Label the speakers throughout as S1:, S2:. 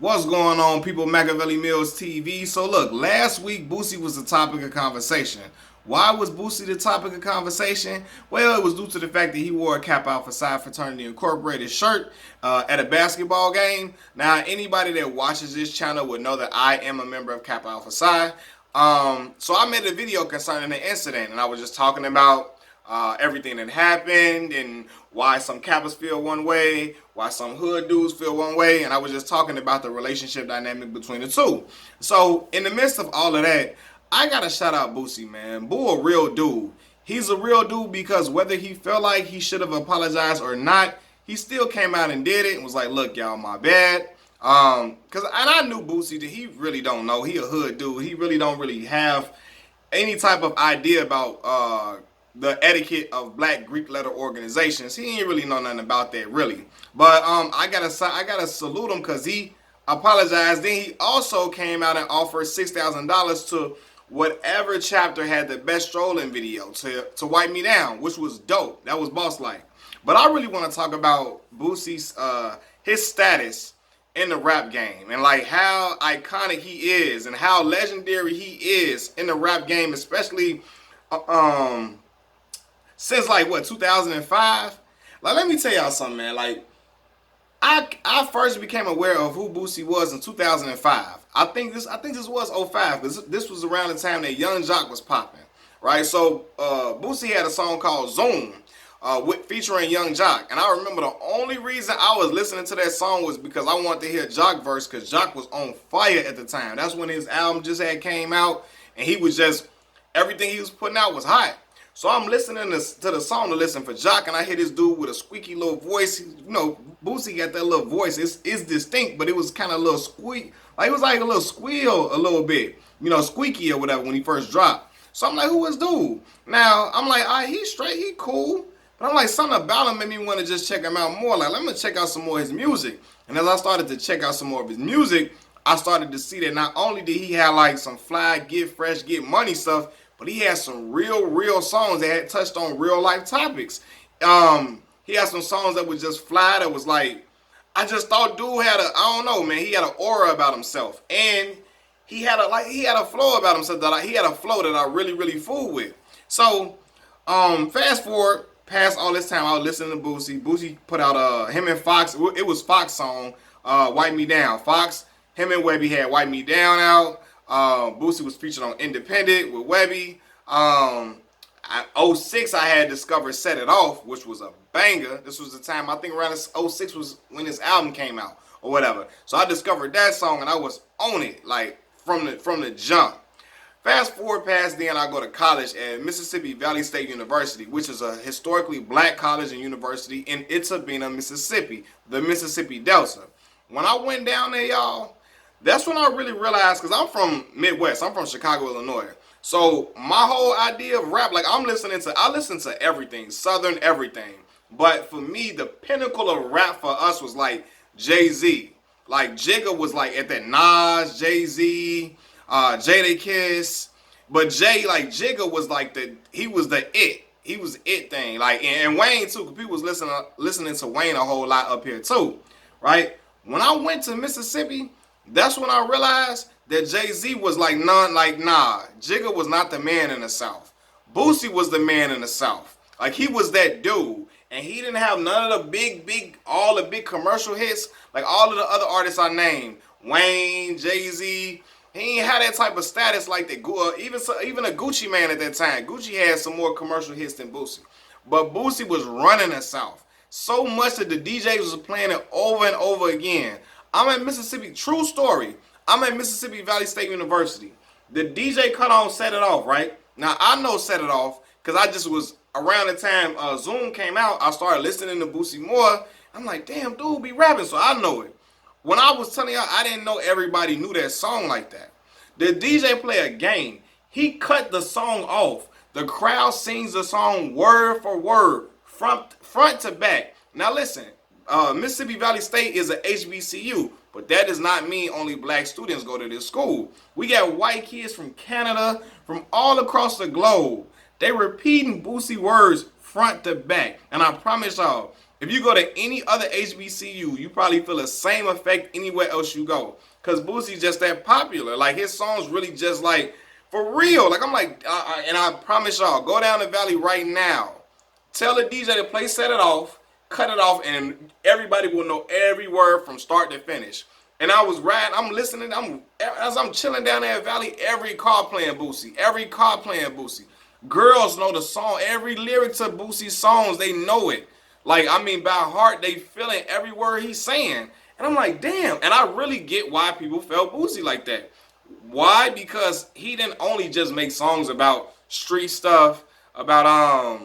S1: What's going on, people? Machiavelli Mills TV. So look, last week Boosie was the topic of conversation. Why was Boosie the topic of conversation? Well, it was due to the fact that he wore a Kappa Alpha Psi Fraternity Incorporated shirt at a basketball game. Now, anybody that watches this channel would know that I am a member of Kappa Alpha Psi. So I made a video concerning the incident, and I was just talking about everything that happened and why some Kappas feel one way, why some hood dudes feel one way, and I was just talking about the relationship dynamic between the two. So in the midst of all of that, I gotta shout out Boosie, man. Boo a real dude. He's a real dude because whether he felt like he should have apologized or not, he still came out and did it and was like, look, y'all, my bad. And I knew Boosie that he really don't know. He a hood dude. He really don't really have any type of idea about the etiquette of Black Greek letter organizations. He ain't really know nothing about that, really. But I gotta salute him because he apologized. Then he also came out and offered $6,000 to whatever chapter had the best strolling video to wipe me down, which was dope. That was boss like. But I really want to talk about Boosie's his status in the rap game and like how iconic he is and how legendary he is in the rap game, especially since like what 2005. Like, let me tell y'all something, man. Like, I first became aware of who Boosie was in 2005. I think this was '05 because this was around the time that Young Jock was popping, right? So Boosie had a song called Zoom featuring Young Jock, and I remember the only reason I was listening to that song was because I wanted to hear Jock verse because Jock was on fire at the time. That's when his album just had came out, and he was just everything he was putting out was hot. So I'm listening to the song to listen for Jock, and I hear this dude with a squeaky little voice. You know, Boosie got that little voice. It's distinct, but it was kind of a little squeak. Like, it was like a little squeal a little bit. You know, squeaky or whatever when he first dropped. So I'm like, who is dude? Now, I'm like, all right, he's straight, he cool. But I'm like, something about him made me want to just check him out more. Like, let me check out some more of his music. And as I started to check out some more of his music, I started to see that not only did he have like some fly, get fresh, get money stuff, but he had some real songs that had touched on real life topics. He had some songs that was just fly, that was like, I just thought dude had I don't know, man, he had an aura about himself. And he had a flow about himself he had a flow that I really fooled with. So, fast forward past all this time, I was listening to Boosie. Boosie put out him and Fox, it was Fox song, Wipe Me Down. Fox, him and Webby had Wipe Me Down out. Boosie was featured on Independent with Webby. '06 I had discovered Set It Off, which was a banger. This was the time, I think around '06 was when his album came out or whatever. So I discovered that song and I was on it like from the jump. Fast forward past then, I go to college at Mississippi Valley State University, which is a historically black college and university in Itabena, Mississippi, the Mississippi Delta. When I went down there, y'all, that's when I really realized, because I'm from Midwest, I'm from Chicago, Illinois. So my whole idea of rap, like I listen to everything, Southern everything. But for me, the pinnacle of rap for us was like Jay-Z. Like Jigga was like at that Nas, Jay-Z, Jadakiss. But Jigga was like he was the it. He was it thing. Like, and Wayne too, because people was listening to Wayne a whole lot up here too, right? When I went to Mississippi, that's when I realized that Jay-Z was like, nah, Jigga was not the man in the South. Boosie was the man in the South. Like, he was that dude. And he didn't have none of the all the big commercial hits, like all of the other artists I named. Wayne, Jay-Z. He ain't had that type of status like that. Even a Gucci man at that time. Gucci had some more commercial hits than Boosie. But Boosie was running the South. So much that the DJs was playing it over and over again. I'm at Mississippi, true story. I'm at Mississippi Valley State University. The DJ cut on Set It Off, right? Now, I know Set It Off because I just was, around the time Zoom came out, I started listening to Boosie more. I'm like, damn, dude be rapping, so I know it. When I was telling y'all, I didn't know everybody knew that song like that. The DJ play a game. He cut the song off. The crowd sings the song word for word, front to back. Now listen, Mississippi Valley State is a HBCU, but that does not mean only black students go to this school. We got white kids from Canada, from all across the globe. They repeating Boosie words front to back. And I promise y'all, If you go to any other HBCU, you probably feel the same effect anywhere else you go. Cause Boosie's just that popular. Like his songs really just like for real. Like I'm like, and I promise y'all, go down the valley right now. Tell the DJ to play Set It Off, cut it off, and everybody will know every word from start to finish. And I was riding, I'm listening, as I'm chilling down there at Valley, every car playing Boosie. Every car playing Boosie. Girls know the song, every lyric to Boosie's songs, they know it. Like, I mean, by heart, they feeling every word he's saying. And I'm like, damn. And I really get why people felt Boosie like that. Why? Because he didn't only just make songs about street stuff, about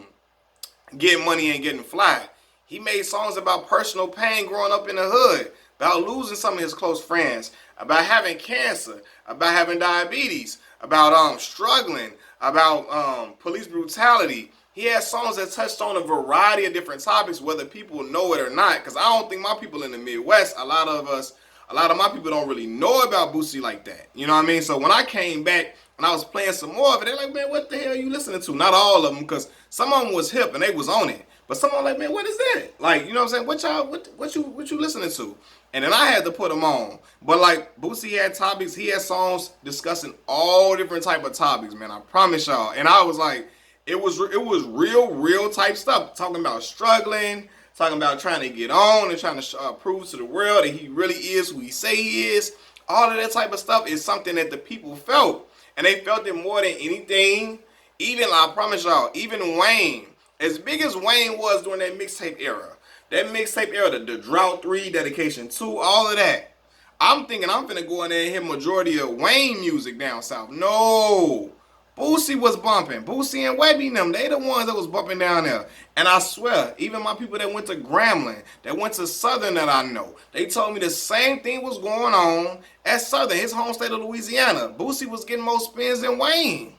S1: getting money and getting fly. He made songs about personal pain growing up in the hood, about losing some of his close friends, about having cancer, about having diabetes, about struggling, about police brutality. He had songs that touched on a variety of different topics, whether people know it or not. Because I don't think my people in the Midwest, a lot of my people don't really know about Boosie like that. You know what I mean? So when I came back and I was playing some more of it, they're like, man, what the hell are you listening to? Not all of them, because some of them was hip and they was on it. But some of them like, man, what is that? Like, you know what I'm saying? What you listening to? And then I had to put them on. But like Boosie had topics, he had songs discussing all different type of topics, man. I promise y'all. And I was like, it was real type stuff. Talking about struggling, talking about trying to get on and trying to prove to the world that he really is who he say he is. All of that type of stuff is something that the people felt. And they felt it more than anything. Even, I promise y'all, even Wayne, as big as Wayne was during that mixtape era, the Drought 3, Dedication 2, all of that, I'm thinking I'm finna go in there and hear majority of Wayne music down south. No. Boosie was bumping. Boosie and Webby and them, they the ones that was bumping down there. And I swear, even my people that went to Grambling, that went to Southern that I know, they told me the same thing was going on at Southern, his home state of Louisiana. Boosie was getting more spins than Wayne.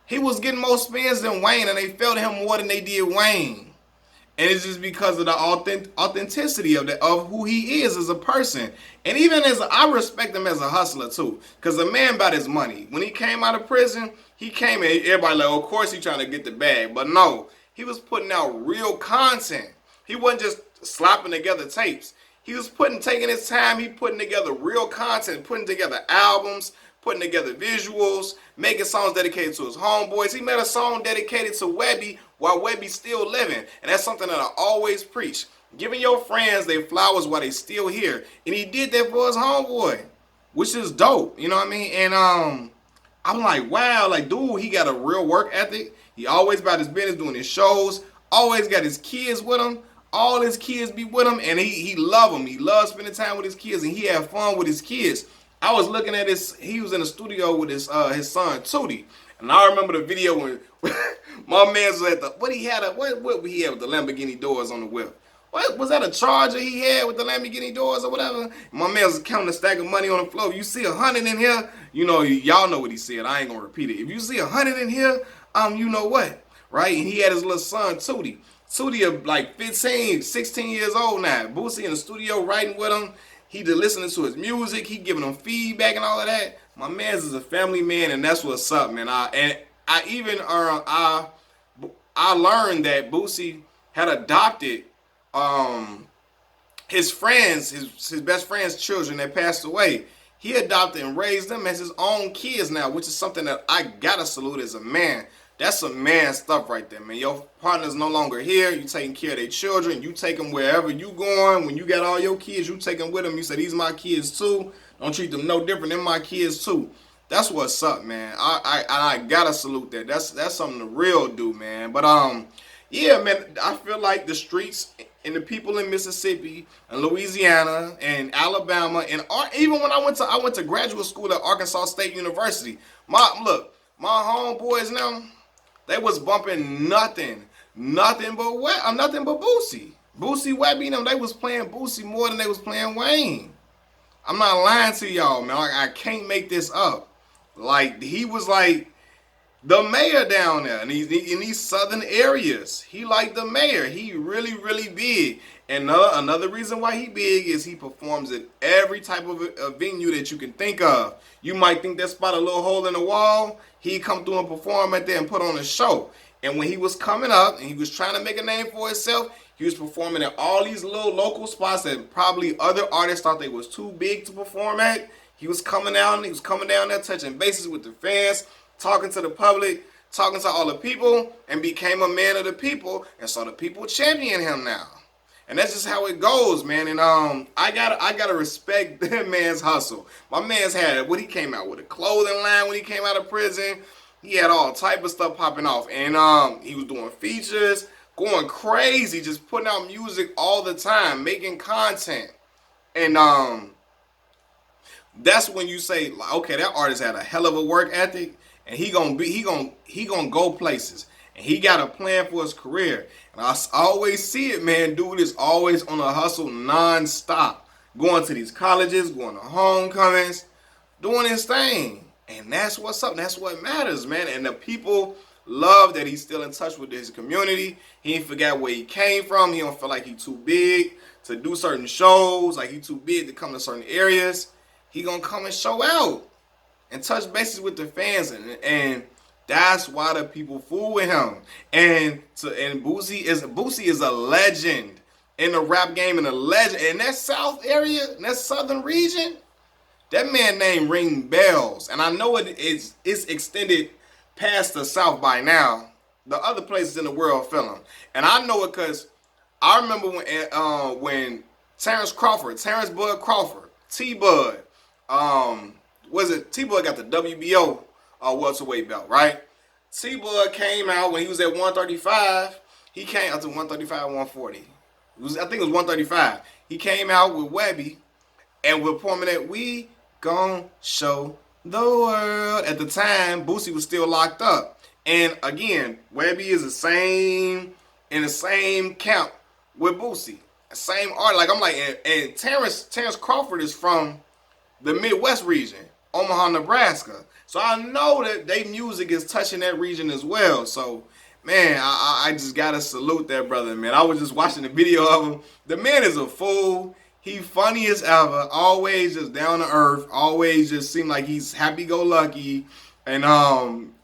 S1: He was getting more spins than Wayne, and they felt him more than they did Wayne. And it's just because of the authenticity of who he is as a person. And even I respect him as a hustler too. Because the man about his money. When he came out of prison, he came in, everybody like, of course he trying to get the bag. But no, he was putting out real content. He wasn't just slapping together tapes. He was taking his time, he putting together real content, putting together albums, putting together visuals, making songs dedicated to his homeboys. He made a song dedicated to Webby while Webby's still living. And that's something that I always preach. Giving your friends their flowers while they still here. And he did that for his homeboy, which is dope. You know what I mean? And I'm like, wow, like, dude, he got a real work ethic. He always about his business, doing his shows. Always got his kids with him. All his kids be with him. And he love them. He loves spending time with his kids. And he had fun with his kids. I was looking at he was in the studio with his son Tootie, and I remember the video when my man was at what he had with the Lamborghini doors on the whip. What was that, a Charger he had with the Lamborghini doors or whatever? My man was counting a stack of money on the floor. You see 100 in here, you know, y'all know what he said. I ain't gonna repeat it. If you see 100 in here, you know what, right? And he had his little son Tootie. Tootie like 15, 16 years old now. Boosie in the studio writing with him. He just listening to his music. He giving them feedback and all of that. My man's is a family man, and that's what's up, man. I learned that Boosie had adopted his friends, his best friend's children that passed away. He adopted and raised them as his own kids now, which is something that I gotta salute as a man. That's some man stuff right there, man. Your partner's no longer here. You taking care of their children. You take them wherever you going. When you got all your kids, you take them with them. You say, these are my kids too. Don't treat them no different than my kids too. That's what's up, man. I gotta salute that. That's something to real do, man. But yeah, man, I feel like the streets and the people in Mississippi and Louisiana and Alabama and even when I went to graduate school at Arkansas State University. My homeboys now, they was bumping nothing but Boosie. Boosie, Webby, them, they was playing Boosie more than they was playing Wayne. I'm not lying to y'all, man. I can't make this up. Like, he was like the mayor down there in these southern areas. He like the mayor. He really, really big. And another reason why he big is he performs at every type of a venue that you can think of. You might think that spot a little hole in the wall. He come through and perform at there and put on a show. And when he was coming up and he was trying to make a name for himself, He was performing at all these little local spots that probably other artists thought they was too big to perform at. He was coming out, and he was coming down there, touching bases with the fans, talking to the public, talking to all the people, and became a man of the people. And so the people champion him now. And that's just how it goes, man. And I gotta respect that man's hustle. My man's had what he came out with, a clothing line when he came out of prison. He had all type of stuff popping off, and he was doing features, going crazy, just putting out music all the time, making content. And that's when you say, like, okay, that artist had a hell of a work ethic, and he gonna go places, and he got a plan for his career. And I always see it, man. Dude is always on a hustle non-stop, going to these colleges, going to homecomings, doing his thing. And that's what's up. That's what matters, man. And the people love that he's still in touch with his community. He ain't forgot where he came from. He don't feel like he too big to do certain shows, like he too big to come to certain areas. He gonna come and show out and touch bases with the fans, and that's why the people fool with him. And Boosie is a legend in the rap game, and a legend in that South area, in that Southern region. That man name ring bells, and I know it's extended past the South by now. The other places in the world feel him, and I know it because I remember when Terrence Bud Crawford, T-Bud, T-Bud got the WBO welterweight belt, right? T-Bud came out when he was at 135. He came out to 135, 140. I think it was 135. He came out with Webby, and we're performing that We Gon' Show the World. At the time, Boosie was still locked up. And again, Webby is in the same camp with Boosie. Same art. Like I'm like, and Terrence Crawford is from the Midwest region, Omaha, Nebraska. So I know that their music is touching that region as well. So, man, I just gotta salute that brother, man. I was just watching the video of him. The man is a fool. He funny as ever. Always just down to earth. Always just seem like he's happy-go-lucky. And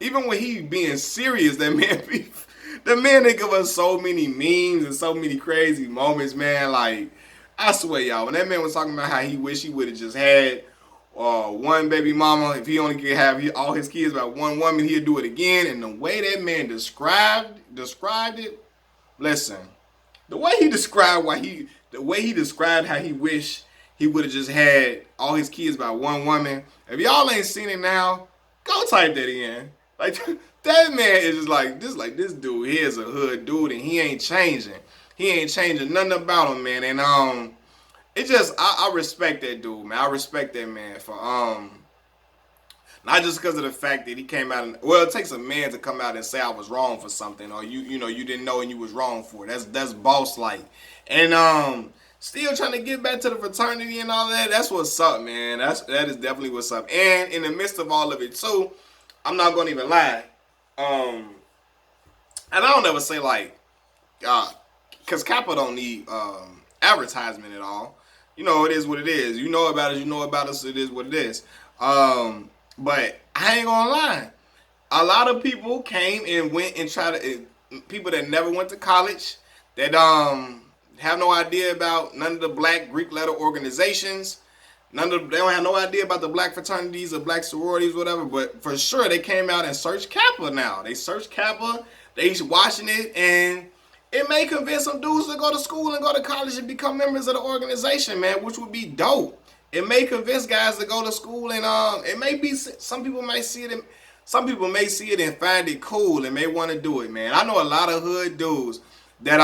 S1: even when he being serious, that man they give us so many memes and so many crazy moments, man. Like, I swear, y'all, when that man was talking about how he wish he would have just had one baby mama, if he only could have all his kids by one woman, he'd do it again. And the way that man described it, listen, the way he described how he wished he would have just had all his kids by one woman. If y'all ain't seen it now, go type that in. Like, that man is just like this dude. He is a hood dude, and he ain't changing. He ain't changing nothing about him, man. And it just I respect that dude, man. I respect that man for not just because of the fact that he came out and, well, it takes a man to come out and say I was wrong for something, or you didn't know and you was wrong for it. That's boss like. And still trying to get back to the fraternity and all that. That's what's up, man. That is definitely what's up. And in the midst of all of it too, I'm not gonna even lie. And I don't ever say like, cause Kappa don't need advertisement at all. You know, it is what it is. You know about us, it is what it is. But I ain't gonna lie. A lot of people came and went and tried to, people that never went to college, that have no idea about none of the black Greek letter organizations. They don't have no idea about the black fraternities or black sororities, whatever. But for sure, they came out and searched Kappa now. They searched Kappa. They watching it, and it may convince some dudes to go to school and go to college and become members of the organization, man, which would be dope. It may convince guys to go to school, and it may be, some people may see it and find it cool and may want to do it, man. I know a lot of hood dudes that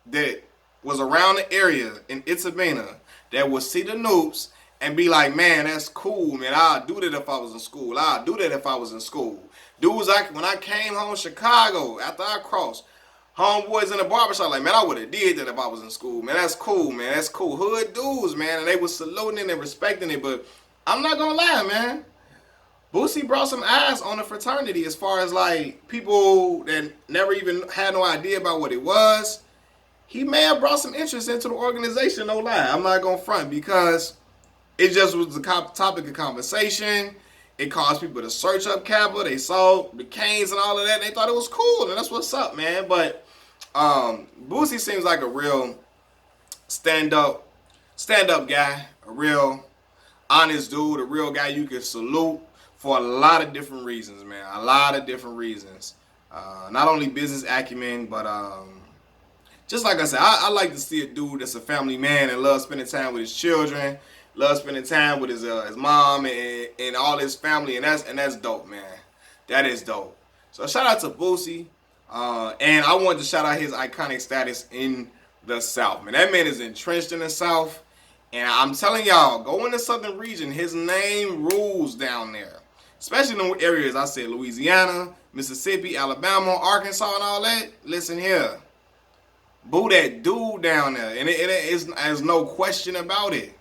S1: that was around the area in Itabena that would see the Noops and be like, man, that's cool, man. I'd do that if I was in school. I'd do that if I was in school. Dudes, when I came home to Chicago after I crossed, homeboys in the barbershop, like, man, I would have did that if I was in school. Man, that's cool, man. That's cool. Hood dudes, man. And they was saluting it and respecting it. But I'm not going to lie, man. Boosie brought some eyes on the fraternity as far as, like, people that never even had no idea about what it was. He may have brought some interest into the organization, no lie. I'm not going to front, because it just was the topic of conversation. It caused people to search up Kappa. They saw the Canes and all of that. And they thought it was cool, and that's what's up, man. But Boosie seems like a real stand up guy, a real honest dude, a real guy you can salute for a lot of different reasons, man. A lot of different reasons. Not only business acumen, but just like I said, I like to see a dude that's a family man and loves spending time with his children, loves spending time with his mom and all his family, and that's dope, man. That is dope. So shout out to Boosie, and I wanted to shout out his iconic status in the South, man. That man is entrenched in the South, and I'm telling y'all, go in the Southern region. His name rules down there, especially in the areas I said, Louisiana, Mississippi, Alabama, Arkansas, and all that. Listen here. Boo that dude down there, and there's no question about it.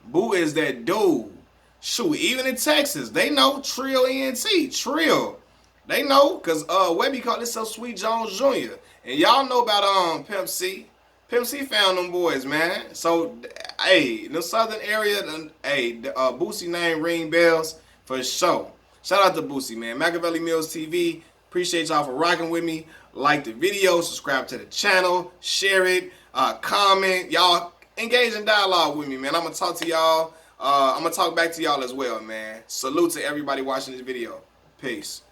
S1: Boo is that dude. Shoot, even in Texas, they know Trill ENT. Trill. They know, because Webby called himself Sweet Jones Jr. And y'all know about Pimp C. Pimp C found them boys, man. So, hey, in the southern area, hey, Boosie name ring bells for sure. Shout out to Boosie, man. Machiavelli Mills TV. Appreciate y'all for rocking with me. Like the video, subscribe to the channel, share it, comment. Y'all engage in dialogue with me, man. I'm going to talk to y'all. I'm going to talk back to y'all as well, man. Salute to everybody watching this video. Peace.